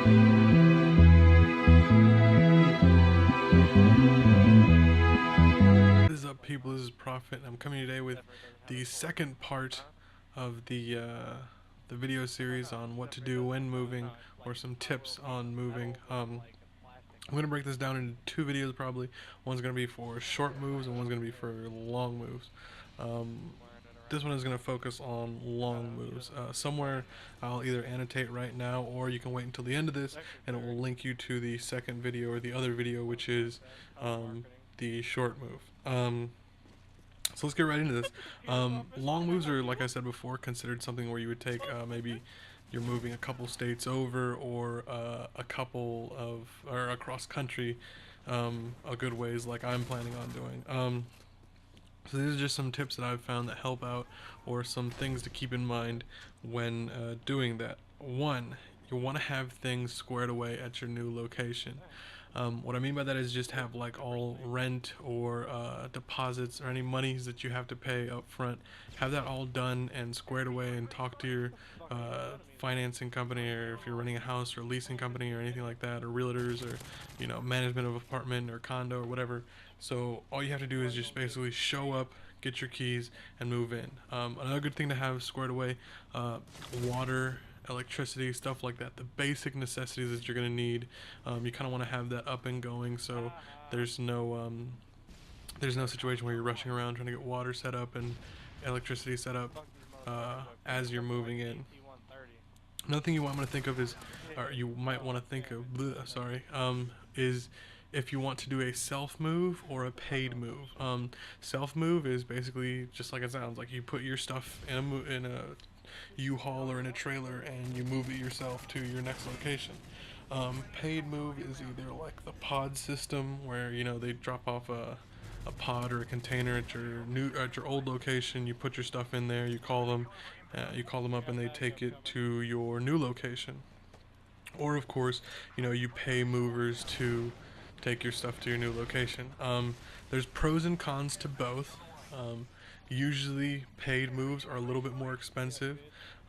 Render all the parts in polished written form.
What is up, people? This is Prophet, and I'm coming today with the second part of the video series on what to do when moving, or some tips on moving. I'm gonna break this down into two videos probably. One's gonna be for short moves, and one's gonna be for long moves. Um, this one is going to focus on long moves. Somewhere I'll either annotate right now, or you can wait until the end of this and it will link you to the second video or the other video, which is the short move. So let's get right into this. Long moves are, like I said before, considered something where you would take maybe you're moving a couple states over, or a couple of, or across country, a good ways, like I'm planning on doing. So these are just some tips that I've found that help out, or some things to keep in mind when doing that. One, you want to have things squared away at your new location. What I mean by that is just have like all rent or deposits or any monies that you have to pay up front. Have that all done and squared away, and talk to your financing company, or if you're running a house or a leasing company or anything like that, or realtors, or management of apartment or condo or whatever. So all you have to do is just basically show up, get your keys, and move in. Another good thing to have squared away: water, electricity, stuff like that. The basic necessities that you're gonna need. You kind of want to have that up and going, so there's no situation where you're rushing around trying to get water set up and electricity set up as you're moving in. Another thing you want to think of is, or you might want to think of, is if you want to do a self move or a paid move. Self move is basically just like it sounds, like you put your stuff in a U-Haul or in a trailer and you move it yourself to your next location. Paid move is either like the pod system, where they drop off a pod or a container at your old location. You put your stuff in there, you call them up, and they take it to your new location. Or of course, you pay movers to take your stuff to your new location. There's pros and cons to both. Usually paid moves are a little bit more expensive,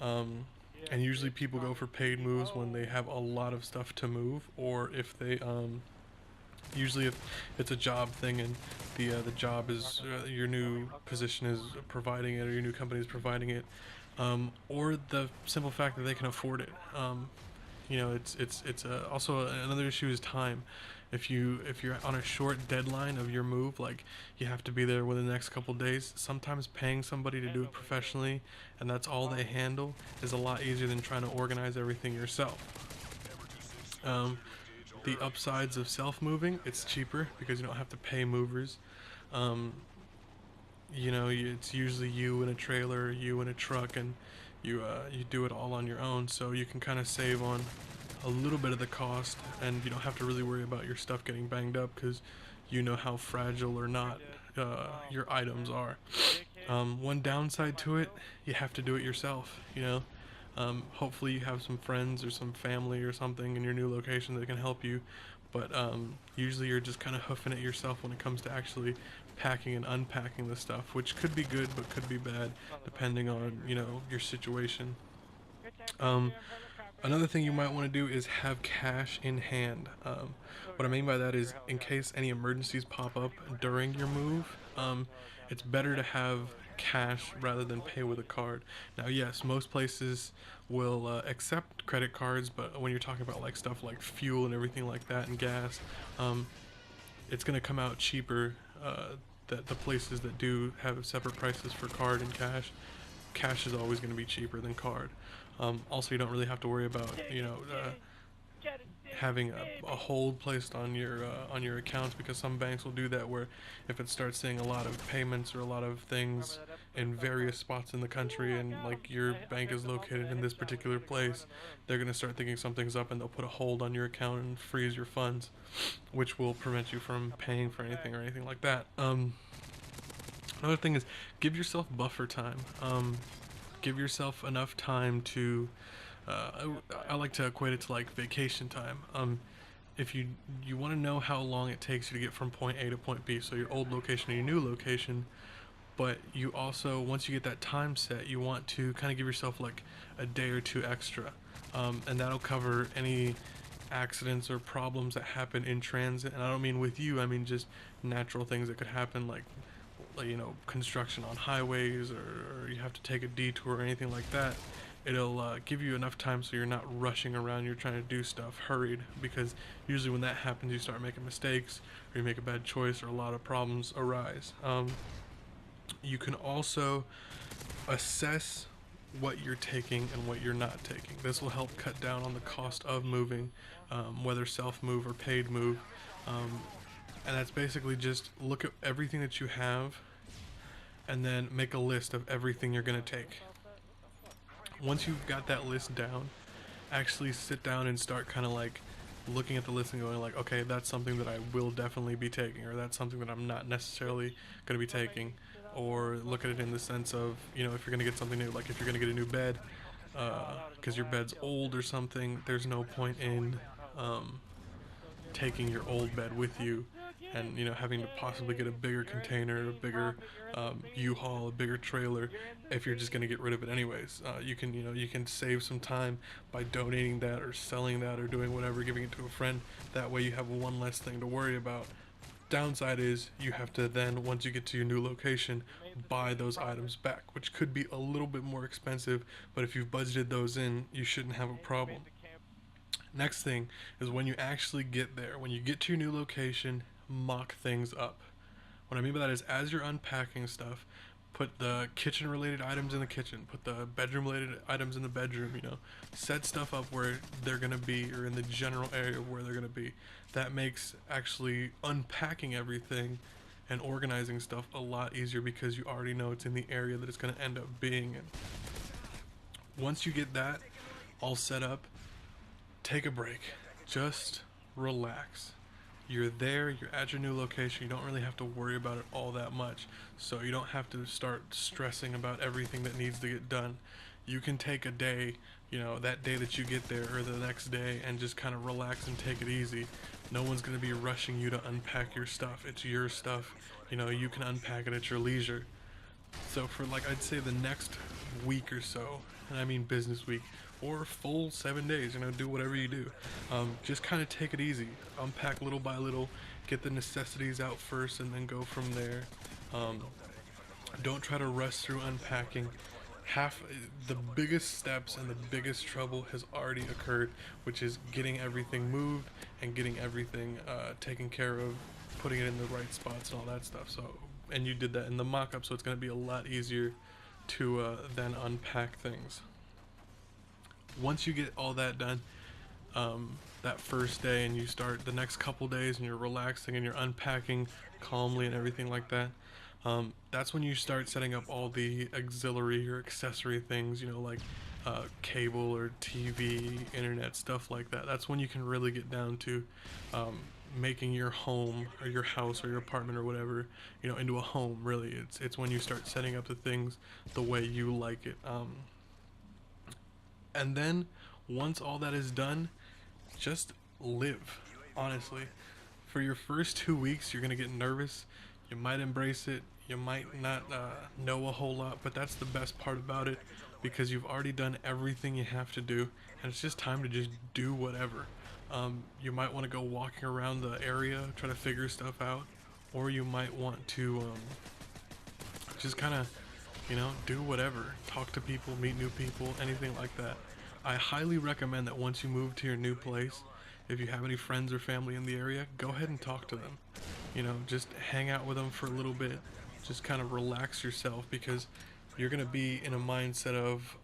and usually people go for paid moves when they have a lot of stuff to move, or if they usually if it's a job thing, and the job is your new position is providing it, or your new company is providing it, or the simple fact that they can afford it. It's also another issue is time. If you're on a short deadline of your move, like you have to be there within the next couple days, sometimes paying somebody to do it professionally, and that's all they handle, is a lot easier than trying to organize everything yourself. The upsides of self-moving: it's cheaper because you don't have to pay movers. Um, it's usually you in a trailer, you in a truck, and you do it all on your own, so you can kind of save on a little bit of the cost, and you don't have to really worry about your stuff getting banged up, because you know how fragile or not your items are. One downside to it: you have to do it yourself. Hopefully you have some friends or some family or something in your new location that can help you, but usually you're just kind of hoofing it yourself when it comes to actually packing and unpacking the stuff, which could be good but could be bad depending on your situation. Um, Another thing you might want to do is have cash in hand. What I mean by that is, in case any emergencies pop up during your move, it's better to have cash rather than pay with a card. Now, yes, most places will accept credit cards, but when you're talking about like stuff like fuel and everything like that, and gas, um, it's going to come out cheaper. That the places that do have separate prices for card and cash is always going to be cheaper than card. Also, you don't really have to worry about having a hold placed on your accounts, because some banks will do that, where if it starts seeing a lot of payments or a lot of things in various spots in the country, and like your bank is located in this particular place, they're going to start thinking something's up, and they'll put a hold on your account and freeze your funds, which will prevent you from paying for anything or anything like that. Another thing is, give yourself buffer time. Give yourself enough time to I like to equate it to like vacation time. If you want to know how long it takes you to get from point A to point B, so your old location to your new location, but you also, once you get that time set, you want to kind of give yourself like a day or two extra, and that'll cover any accidents or problems that happen in transit, and I don't mean with you, I mean just natural things that could happen, like you know, construction on highways, or you have to take a detour or anything like that. It'll give you enough time so you're not rushing around, you're trying to do stuff hurried, because usually when that happens you start making mistakes, or you make a bad choice, or a lot of problems arise. You can also assess what you're taking and what you're not taking. This will help cut down on the cost of moving, whether self-move or paid move. And that's basically just look at everything that you have and then make a list of everything you're going to take. Once you've got that list down, actually sit down and start kind of like looking at the list and going like, okay, that's something that I will definitely be taking, or that's something that I'm not necessarily going to be taking. Or look at it in the sense of, you know, if you're going to get something new, like if you're going to get a new bed, because your bed's old or something, there's no point in taking your old bed with you, and you know, having to possibly get a bigger container, a bigger U-Haul, a bigger trailer, if you're just going to get rid of it anyways. You can, you know, you can save some time by donating that or selling that or doing whatever, giving it to a friend. That way you have one less thing to worry about. Downside is you have to then, once you get to your new location, buy those items back, which could be a little bit more expensive, but if you've budgeted those in, you shouldn't have a problem. Next thing is when you actually get there, when you get to your new location, mock things up. What I mean by that is, as you're unpacking stuff, put the kitchen related items in the kitchen, put the bedroom related items in the bedroom, you know, set stuff up where they're going to be, or in the general area where they're going to be. That makes actually unpacking everything and organizing stuff a lot easier, because you already know it's in the area that it's going to end up being in. Once you get that all set up, take a break, just relax. You're there, you're at your new location, you don't really have to worry about it all that much, so you don't have to start stressing about everything that needs to get done. You can take a day, you know, that day that you get there or the next day, and just kind of relax and take it easy. No one's going to be rushing you to unpack your stuff. It's your stuff, you know, you can unpack it at your leisure. So for, like, I'd say the next week or so, and I mean business week, or full 7 days, you know, do whatever you do. Just kind of take it easy. Unpack little by little, get the necessities out first, and then go from there. Don't try to rush through unpacking. The biggest steps and the biggest trouble has already occurred, which is getting everything moved and getting everything taken care of, putting it in the right spots and all that stuff. So, and you did that in the mock-up, so it's going to be a lot easier to then unpack things. Once you get all that done, that first day, and you start the next couple days and you're relaxing and you're unpacking calmly and everything like that, that's when you start setting up all the auxiliary or accessory things, you know, like cable or TV, internet, stuff like that. That's when you can really get down to making your home or your house or your apartment or whatever, you know, into a home. Really, it's when you start setting up the things the way you like it. And then once all that is done, just live, honestly. For your first 2 weeks, you're going to get nervous. You might embrace it. You might not know a whole lot, but that's the best part about it, because you've already done everything you have to do, and it's just time to just do whatever. You might want to go walking around the area, try to figure stuff out, or you might want to just kind of, you know, do whatever. Talk to people, meet new people, anything like that. I highly recommend that once you move to your new place, if you have any friends or family in the area, go ahead and talk to them. You know, just hang out with them for a little bit. Just kind of relax yourself, because you're going to be in a mindset of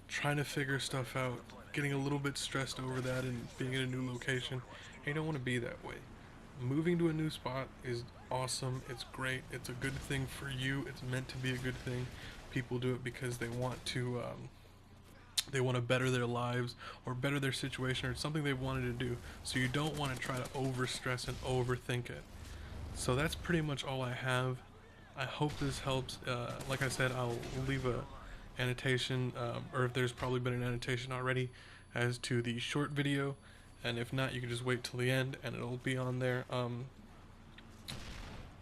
trying to figure stuff out, getting a little bit stressed over that and being in a new location. And you don't want to be that way. Moving to a new spot is awesome. It's great. It's a good thing for you. It's meant to be a good thing. People do it because they want to better their lives or better their situation, or something they wanted to do. So you don't want to try to over stress and overthink it. So that's pretty much all I have. I hope this helps. Like I said, I'll leave a annotation, or if there's probably been an annotation already, as to the short video, and if not, you can just wait till the end and it'll be on there.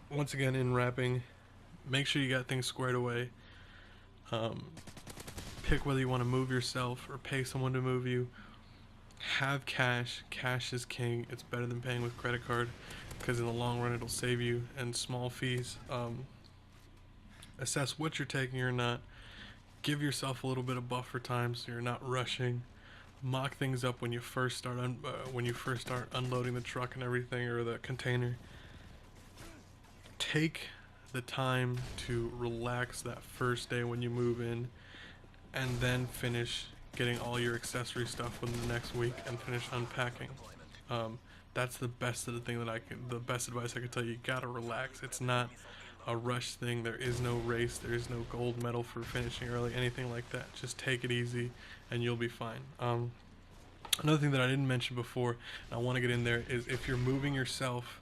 Once again, in wrapping, make sure you got things squared away. Pick whether you want to move yourself or pay someone to move you. Have cash. Cash is king. It's better than paying with credit card because in the long run it'll save you and small fees. Assess what you're taking or not. Give yourself a little bit of buffer time so you're not rushing. Mock things up when you first start unloading the truck and everything, or the container. Take the time to relax that first day when you move in, and then finish getting all your accessory stuff within the next week and finish unpacking. Um, that's the best of the thing that the best advice I could tell you. You gotta relax. It's not a rush thing. There is no race. There is no gold medal for finishing early, anything like that. Just take it easy and you'll be fine. Another thing that I didn't mention before, and I want to get in there, is if you're moving yourself,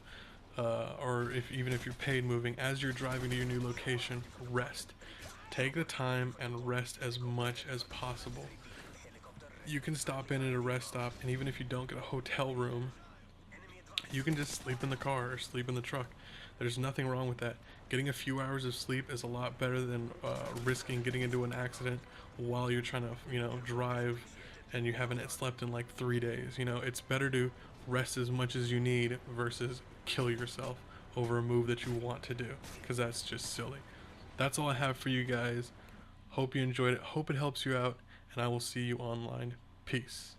or even if you're paid moving, as you're driving to your new location, rest. Take the time and rest as much as possible. You can stop in at a rest stop, and even if you don't get a hotel room, you can just sleep in the car or sleep in the truck. There's nothing wrong with that. Getting a few hours of sleep is a lot better than risking getting into an accident while you're trying to, drive and you haven't slept in like 3 days. It's better to rest as much as you need versus kill yourself over a move that you want to do, because that's just silly. That's all I have for you guys. Hope you enjoyed it. Hope it helps you out, and I will see you online. Peace.